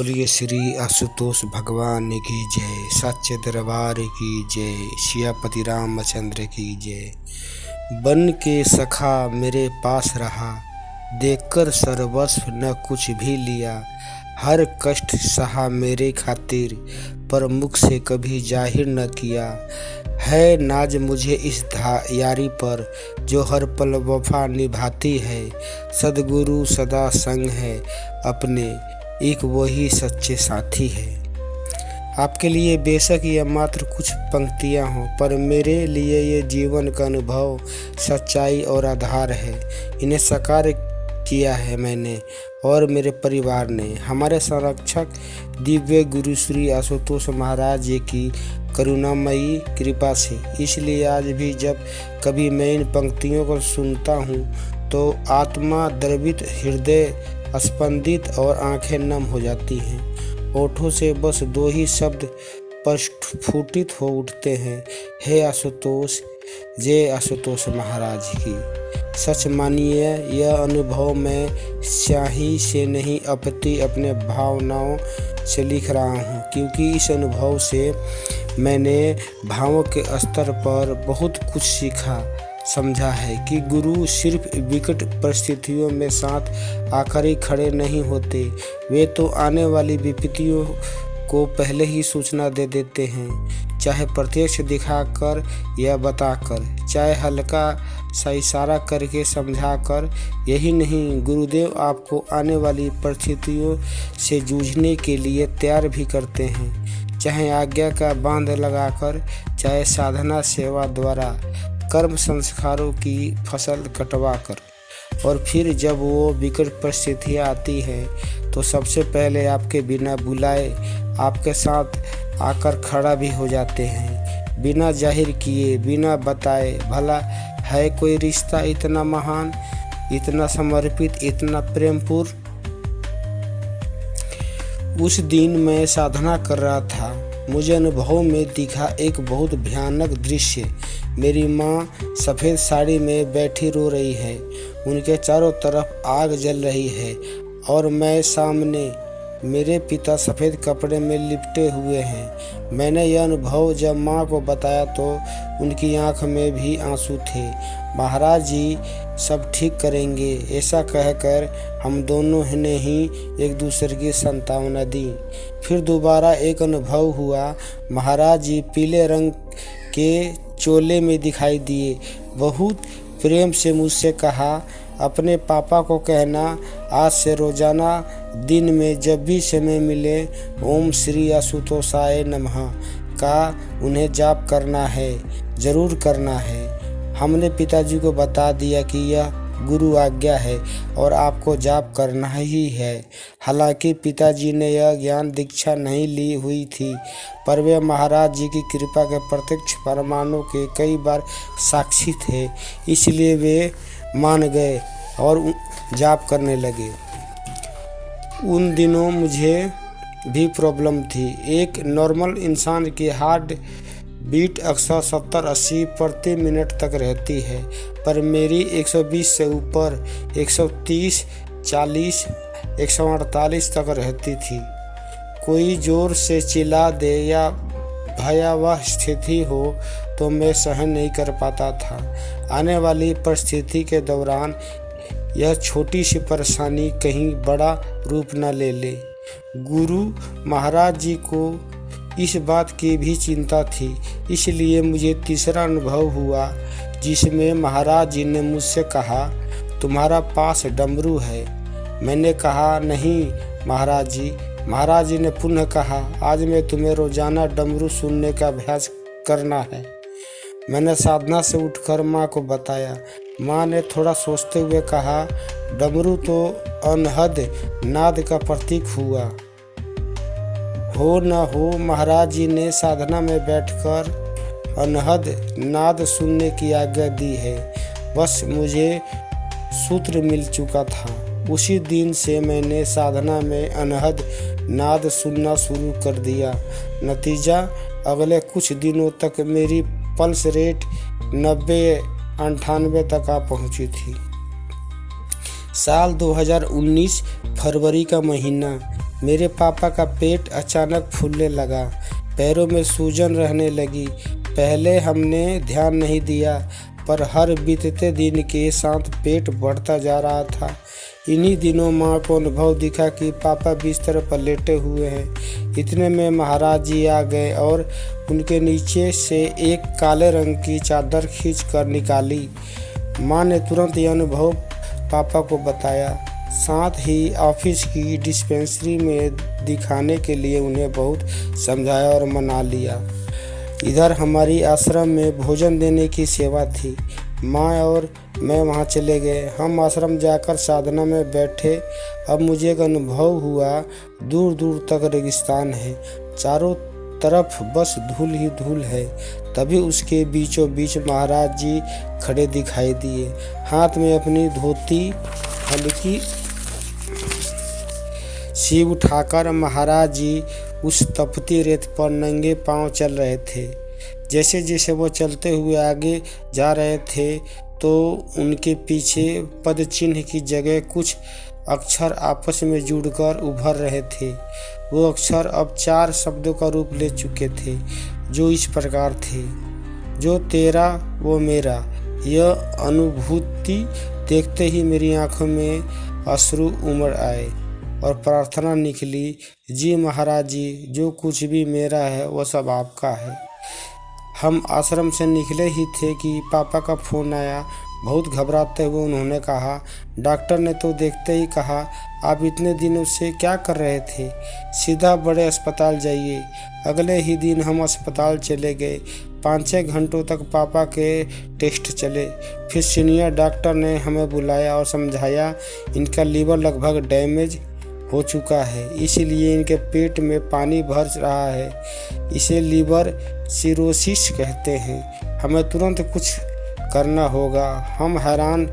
बोलिए श्री आशुतोष भगवान की जय, सच्चे दरबार की जय, सियापति रामचंद्र की जय। बन के सखा मेरे पास रहा, देखकर सर्वस्व न कुछ भी लिया। हर कष्ट सहा मेरे खातिर, पर मुख से कभी जाहिर न किया। है नाज मुझे इस यारी पर, जो हर पल वफा निभाती है। सद्गुरु सदा संग है अपने, एक वही सच्चे साथी है। आपके लिए बेशक यह मात्र कुछ पंक्तियां हों, पर मेरे लिए ये जीवन का अनुभव, सच्चाई और आधार है। इन्हें साकार किया है मैंने और मेरे परिवार ने, हमारे संरक्षक दिव्य गुरु श्री आशुतोष महाराज जी की करुणामयी कृपा से। इसलिए आज भी जब कभी मैं इन पंक्तियों को सुनता हूँ तो आत्मा द्रवित, हृदय स्पंदित और आंखें नम हो जाती हैं। होठों से बस दो ही शब्द प्रस्फुटित हो उठते हैं, हे आशुतोष, जय आशुतोष महाराज की। सच मानिए यह अनुभव मैं स्याही से नहीं अपितु अपने भावनाओं से लिख रहा हूँ, क्योंकि इस अनुभव से मैंने भावों के स्तर पर बहुत कुछ सीखा, समझा है कि गुरु सिर्फ विकट परिस्थितियों में साथ आकर ही खड़े नहीं होते, वे तो आने वाली विपत्तियों को पहले ही सूचना दे देते हैं, चाहे प्रत्यक्ष दिखाकर या बताकर, चाहे हल्का सा इशारा करके समझाकर। यही नहीं, गुरुदेव आपको आने वाली परिस्थितियों से जूझने के लिए तैयार भी करते हैं, चाहे आज्ञा का बांध लगाकर, चाहे साधना सेवा द्वारा, कर्म संस्कारों की फसल कटवा कर। और फिर जब वो विकट परिस्थितियाँ आती हैं तो सबसे पहले आपके बिना बुलाए आपके साथ आकर खड़ा भी हो जाते हैं, बिना जाहिर किए, बिना बताए। भला है कोई रिश्ता इतना महान, इतना समर्पित, इतना प्रेमपूर्ण। उस दिन मैं साधना कर रहा था, मुझे अनुभव में दिखा एक बहुत भयानक दृश्य। मेरी माँ सफ़ेद साड़ी में बैठी रो रही है, उनके चारों तरफ आग जल रही है, और मैं सामने, मेरे पिता सफ़ेद कपड़े में लिपटे हुए हैं। मैंने यह अनुभव जब माँ को बताया तो उनकी आंख में भी आंसू थे। महाराज जी सब ठीक करेंगे, ऐसा कहकर हम दोनों ने ही एक दूसरे की सांत्वना दी। फिर दोबारा एक अनुभव हुआ। महाराज जी पीले रंग के चोले में दिखाई दिए। बहुत प्रेम से मुझसे कहा, अपने पापा को कहना आज से रोजाना दिन में जब भी समय मिले ओम श्री आशुतोषाय नमः का उन्हें जाप करना है, जरूर करना है। हमने पिताजी को बता दिया कि यह गुरु आज्ञा है और आपको जाप करना ही है। हालांकि पिताजी ने यह ज्ञान दीक्षा नहीं ली हुई थी, पर वे महाराज जी की कृपा के प्रत्यक्ष प्रमाणों के कई बार साक्षी थे, इसलिए वे मान गए और जाप करने लगे। उन दिनों मुझे भी प्रॉब्लम थी। एक नॉर्मल इंसान की हार्ट बीट अक्सर 70-80 प्रति मिनट तक रहती है, पर मेरी 120 से ऊपर 130, 40, 148 तक रहती थी। कोई जोर से चिल्ला दे या भयावह स्थिति हो तो मैं सहन नहीं कर पाता था। आने वाली परिस्थिति के दौरान यह छोटी सी परेशानी कहीं बड़ा रूप न ले ले। गुरु महाराज जी को इस बात की भी चिंता थी, इसलिए मुझे तीसरा अनुभव हुआ जिसमें महाराज जी ने मुझसे कहा, तुम्हारा पास डमरू है। मैंने कहा, नहीं महाराज जी। महाराज जी ने पुनः कहा, आज मैं तुम्हें रोजाना डमरू सुनने का अभ्यास करना है। मैंने साधना से उठकर माँ को बताया। माँ ने थोड़ा सोचते हुए कहा, डमरू तो अनहद नाद का प्रतीक हुआ। हो न हो, महाराज जी ने साधना में बैठकर अनहद नाद सुनने की आज्ञा दी है। बस मुझे सूत्र मिल चुका था। उसी दिन से मैंने साधना में अनहद नाद सुनना शुरू कर दिया। नतीजा, अगले कुछ दिनों तक मेरी पल्स रेट 90-98 तक आ पहुंची थी। साल 2019 फरवरी का महीना, मेरे पापा का पेट अचानक फूलने लगा, पैरों में सूजन रहने लगी। पहले हमने ध्यान नहीं दिया, पर हर बीतते दिन के साथ पेट बढ़ता जा रहा था। इन्हीं दिनों माँ को अनुभव दिखा कि पापा बिस्तर पर लेटे हुए हैं। इतने में महाराज जी आ गए और उनके नीचे से एक काले रंग की चादर खींच कर निकाली। माँ ने तुरंत यह अनुभव पापा को बताया, साथ ही ऑफिस की डिस्पेंसरी में दिखाने के लिए उन्हें बहुत समझाया और मना लिया। इधर हमारी आश्रम में भोजन देने की सेवा थी। माँ और मैं वहाँ चले गए। हम आश्रम जाकर साधना में बैठे। अब मुझे एक अनुभव हुआ, दूर दूर तक रेगिस्तान है, चारों तरफ बस धूल ही धूल है। तभी उसके बीचों बीच महाराज जी खड़े दिखाई दिए। हाथ में अपनी धोती हल्की सी उठाकर महाराज जी उस तपती रेत पर नंगे पांव चल रहे थे। जैसे जैसे वो चलते हुए आगे जा रहे थे तो उनके पीछे पद चिन्ह की जगह कुछ अक्षर आपस में जुड़कर उभर रहे थे। वो अक्षर अब 4 शब्दों का रूप ले चुके थे, जो इस प्रकार थे, जो तेरा वो मेरा। यह अनुभूति देखते ही मेरी आंखों में अश्रु उमड़ आए और प्रार्थना निकली, जी महाराज जी, जो कुछ भी मेरा है वो सब आपका है। हम आश्रम से निकले ही थे कि पापा का फ़ोन आया। बहुत घबराते हुए उन्होंने कहा, डॉक्टर ने तो देखते ही कहा, आप इतने दिनों से क्या कर रहे थे, सीधा बड़े अस्पताल जाइए। अगले ही दिन हम अस्पताल चले गए। 5-6 घंटों तक पापा के टेस्ट चले। फिर सीनियर डॉक्टर ने हमें बुलाया और समझाया, इनका लीवर लगभग डैमेज हो चुका है, इसीलिए इनके पेट में पानी भर रहा है। इसे लीवर सिरोसिस कहते हैं। हमें तुरंत कुछ करना होगा। हम हैरान,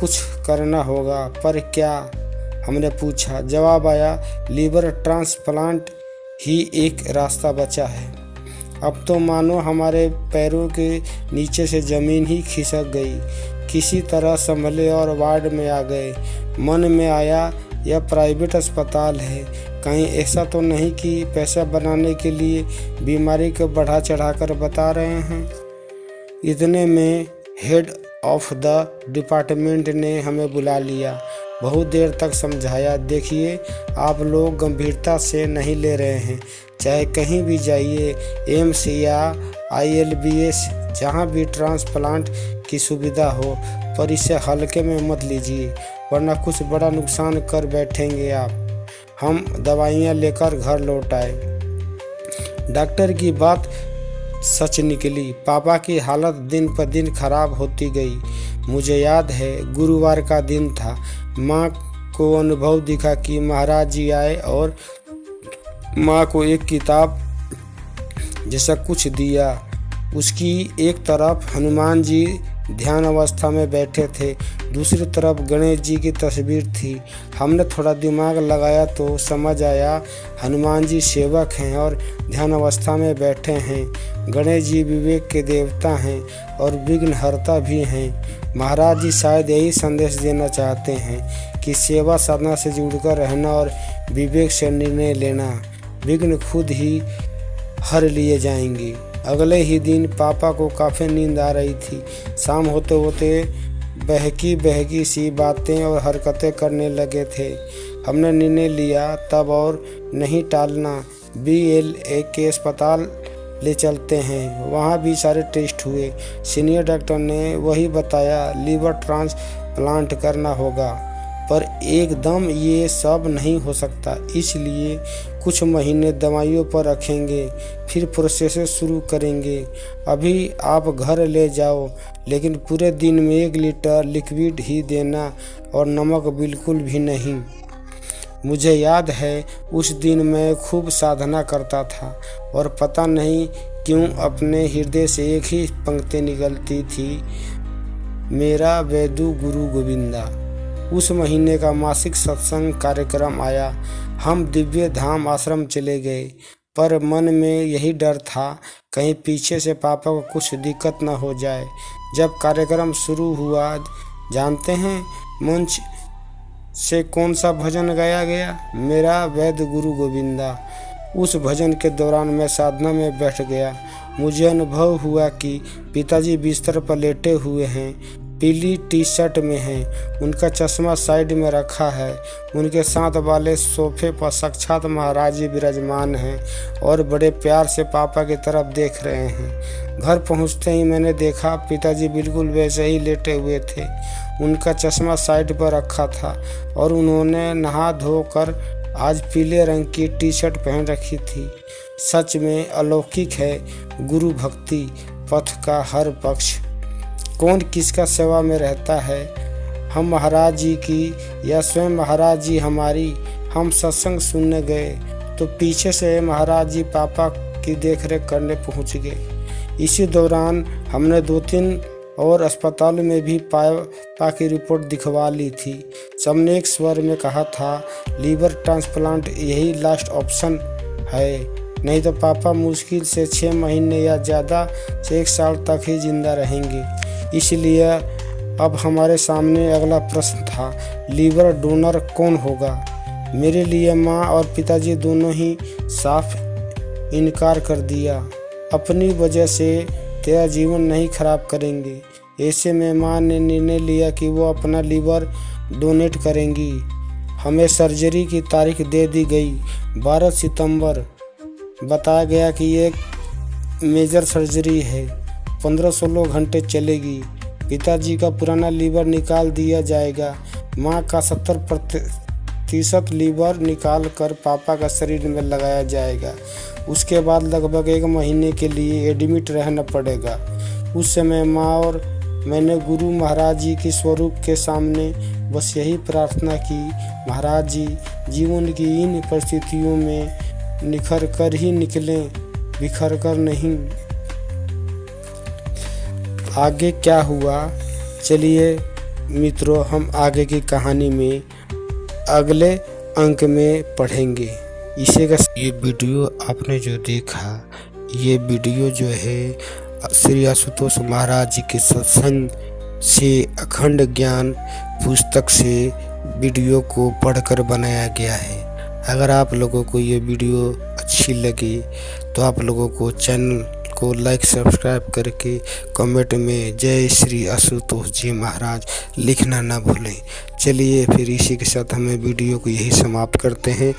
कुछ करना होगा, पर क्या? हमने पूछा। जवाब आया, लीवर ट्रांसप्लांट ही एक रास्ता बचा है। अब तो मानो हमारे पैरों के नीचे से ज़मीन ही खिसक गई। किसी तरह संभले और वार्ड में आ गए। मन में आया, यह प्राइवेट अस्पताल है, कहीं ऐसा तो नहीं कि पैसा बनाने के लिए बीमारी को बढ़ा चढ़ाकर बता रहे हैं। इतने में हेड ऑफ द डिपार्टमेंट ने हमें बुला लिया। बहुत देर तक समझाया, देखिए आप लोग गंभीरता से नहीं ले रहे हैं, चाहे कहीं भी जाइए, एम्स या ILBS, जहाँ भी ट्रांसप्लांट की सुविधा हो, पर इसे हल्के में मत लीजिए, वरना कुछ बड़ा नुकसान कर बैठेंगे आप। हम दवाइयाँ लेकर घर लौट आए। डॉक्टर की बात सच निकली। पापा की हालत दिन पर दिन खराब होती गई। मुझे याद है, गुरुवार का दिन था। माँ को अनुभव दिखा कि महाराज जी आए और माँ को एक किताब जैसा कुछ दिया। उसकी एक तरफ हनुमान जी ध्यान अवस्था में बैठे थे, दूसरी तरफ गणेश जी की तस्वीर थी। हमने थोड़ा दिमाग लगाया तो समझ आया, हनुमान जी सेवक हैं और ध्यान अवस्था में बैठे हैं। गणेश जी विवेक के देवता हैं और विघ्नहर्ता भी हैं। महाराज जी शायद यही संदेश देना चाहते हैं कि सेवा साधना से जुड़कर रहना और विवेक से निर्णय लेना, विघ्न खुद ही हर लिए जाएंगे। अगले ही दिन पापा को काफ़ी नींद आ रही थी। शाम होते होते बहकी बहकी सी बातें और हरकतें करने लगे थे। हमने निर्णय लिया, तब और नहीं टालना, BLA के अस्पताल ले चलते हैं। वहाँ भी सारे टेस्ट हुए। सीनियर डॉक्टर ने वही बताया, लीवर ट्रांसप्लांट करना होगा, पर एकदम ये सब नहीं हो सकता, इसलिए कुछ महीने दवाइयों पर रखेंगे, फिर प्रोसेस शुरू करेंगे। अभी आप घर ले जाओ, लेकिन पूरे दिन में 1 लीटर लिक्विड ही देना और नमक बिल्कुल भी नहीं। मुझे याद है, उस दिन मैं खूब साधना करता था और पता नहीं क्यों अपने हृदय से एक ही पंक्ति निकलती थी, मेरा वैदु गुरु गोविंदा। उस महीने का मासिक सत्संग कार्यक्रम आया। हम दिव्य धाम आश्रम चले गए, पर मन में यही डर था, कहीं पीछे से पापा को कुछ दिक्कत न हो जाए। जब कार्यक्रम शुरू हुआ, जानते हैं, मंच से कौन सा भजन गाया गया? मेरा वैद्य गुरु गोविंदा। उस भजन के दौरान मैं साधना में बैठ गया। मुझे अनुभव हुआ कि पिताजी बिस्तर पर लेटे हुए हैं, पीली टी शर्ट में हैं, उनका चश्मा साइड में रखा है। उनके साथ वाले सोफे पर साक्षात महाराज जी विराजमान हैं और बड़े प्यार से पापा की तरफ देख रहे हैं। घर पहुंचते ही मैंने देखा पिताजी बिल्कुल वैसे ही लेटे हुए थे। उनका चश्मा साइड पर रखा था और उन्होंने नहा धोकर आज पीले रंग की टी शर्ट पहन रखी थी। सच में अलौकिक है गुरु भक्ति पथ का हर पक्ष। कौन किसका सेवा में रहता है, हम महाराज जी की या स्वयं महाराज जी हमारी। हम सत्संग सुनने गए तो पीछे से महाराज जी पापा की देखरेख करने पहुंच गए। इसी दौरान हमने 2-3 और अस्पताल में भी पापा की रिपोर्ट दिखवा ली थी। सबने एक स्वर में कहा था लीवर ट्रांसप्लांट यही लास्ट ऑप्शन है, नहीं तो पापा मुश्किल से 6 महीने या ज़्यादा से 1 साल तक ही जिंदा रहेंगे। इसलिए अब हमारे सामने अगला प्रश्न था, लीवर डोनर कौन होगा? मेरे लिए माँ और पिताजी दोनों ही साफ इनकार कर दिया। अपनी वजह से तेरा जीवन नहीं खराब करेंगे। ऐसे में माँ ने निर्णय लिया कि वो अपना लीवर डोनेट करेंगी। हमें सर्जरी की तारीख दे दी गई 12 सितंबर। बताया गया कि ये मेजर सर्जरी है, 15-16 घंटे चलेगी। पिताजी का पुराना लीवर निकाल दिया जाएगा। माँ का 70% लीवर निकाल कर पापा का शरीर में लगाया जाएगा। उसके बाद लगभग 1 महीने के लिए एडमिट रहना पड़ेगा। उस समय माँ और मैंने गुरु महाराज जी के स्वरूप के सामने बस यही प्रार्थना की, महाराज जी जीवन की इन परिस्थितियों में निखर कर ही निकलें, बिखर कर नहीं। आगे क्या हुआ, चलिए मित्रों हम आगे की कहानी में अगले अंक में पढ़ेंगे। इसी का ये वीडियो आपने जो देखा, ये वीडियो जो है श्री आशुतोष महाराज जी के सत्संग से अखंड ज्ञान पुस्तक से वीडियो को पढ़कर बनाया गया है। अगर आप लोगों को ये वीडियो अच्छी लगी तो आप लोगों को चैनल को लाइक सब्सक्राइब करके कमेंट में जय श्री आशुतोष जी महाराज लिखना ना भूलें। चलिए फिर इसी के साथ हमें वीडियो को यही समाप्त करते हैं।